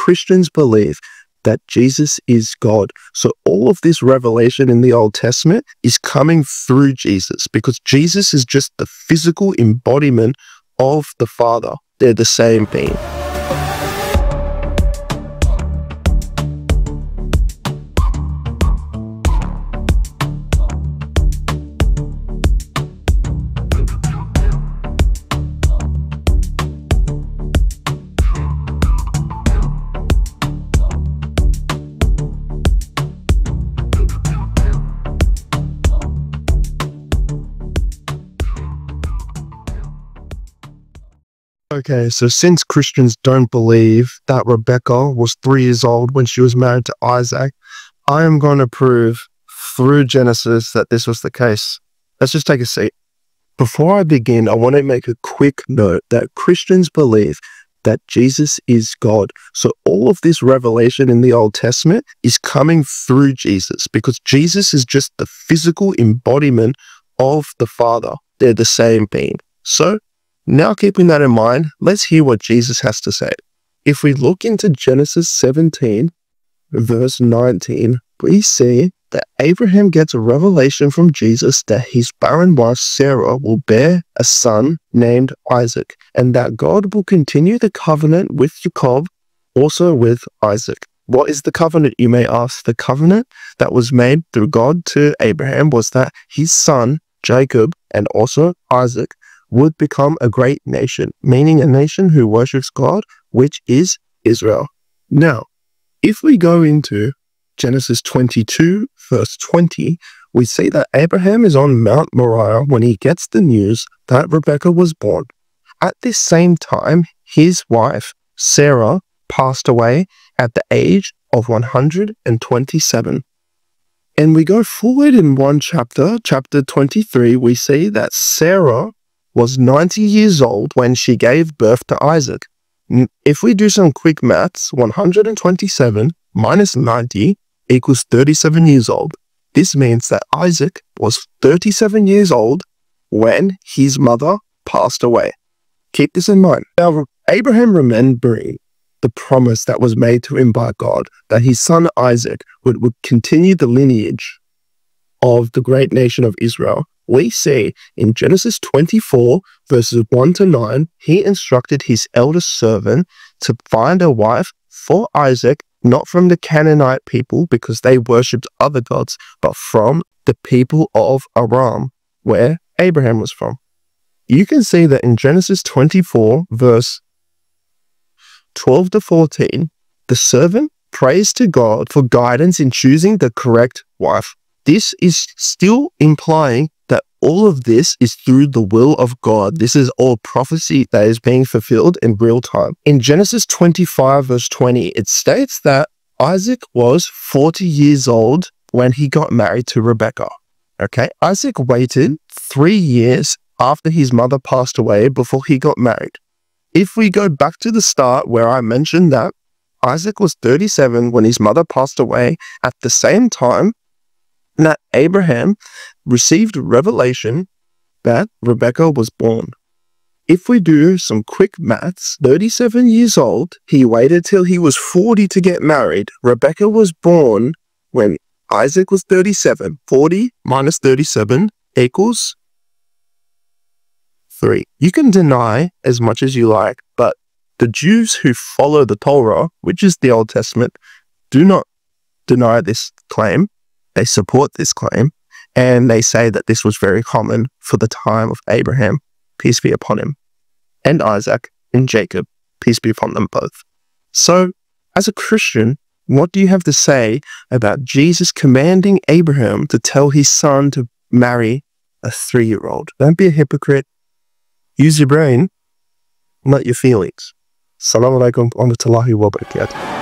Christians believe that Jesus is God. So all of this revelation in the Old Testament is coming through Jesus, because Jesus is just the physical embodiment of the Father. They're the same being. Okay, so since Christians don't believe that Rebecca was 3 years old when she was married to Isaac, I am going to prove through Genesis that this was the case. Let's just take a seat. Before I begin, I want to make a quick note that Christians believe that Jesus is God. So all of this revelation in the Old Testament is coming through Jesus, because Jesus is just the physical embodiment of the Father. They're the same being. So now, keeping that in mind, let's hear what Jesus has to say. If we look into Genesis 17, verse 19, we see that Abraham gets a revelation from Jesus that his barren wife Sarah will bear a son named Isaac, and that God will continue the covenant with Jacob, also with Isaac. What is the covenant, you may ask? The covenant that was made through God to Abraham was that his son, Jacob, and also Isaac, would become a great nation, meaning a nation who worships God, which is Israel. Now, if we go into Genesis 22, verse 20, we see that Abraham is on Mount Moriah when he gets the news that Rebekah was born. At this same time, his wife, Sarah, passed away at the age of 127. And we go forward in one chapter, chapter 23, we see that Sarah was 90 years old when she gave birth to Isaac. If we do some quick maths, 127 minus 90 equals 37 years old. This means that Isaac was 37 years old when his mother passed away. Keep this in mind. Now, Abraham, remembering the promise that was made to him by God, that his son Isaac would continue the lineage of the great nation of Israel, we see in Genesis 24, verses 1 to 9, he instructed his eldest servant to find a wife for Isaac, not from the Canaanite people because they worshipped other gods, but from the people of Aram, where Abraham was from. You can see that in Genesis 24, verse 12 to 14, the servant prays to God for guidance in choosing the correct wife. This is still implying that all of this is through the will of God. This is all prophecy that is being fulfilled in real time. In Genesis 25, verse 20, it states that Isaac was 40 years old when he got married to Rebekah. Okay, Isaac waited 3 years after his mother passed away before he got married. If we go back to the start where I mentioned that Isaac was 37 when his mother passed away, at the same time that Abraham received revelation that Rebekah was born. If we do some quick maths, 37 years old, he waited till he was 40 to get married. Rebekah was born when Isaac was 37. 40 minus 37 equals 3. You can deny as much as you like, but the Jews who follow the Torah, which is the Old Testament, do not deny this claim. They support this claim, and they say that this was very common for the time of Abraham, peace be upon him, and Isaac and Jacob, peace be upon them both. So, as a Christian, what do you have to say about Jesus commanding Abraham to tell his son to marry a 3-year-old? Don't be a hypocrite. Use your brain, not your feelings. Assalamu alaikum wa rahmatullahi wa barakatuh.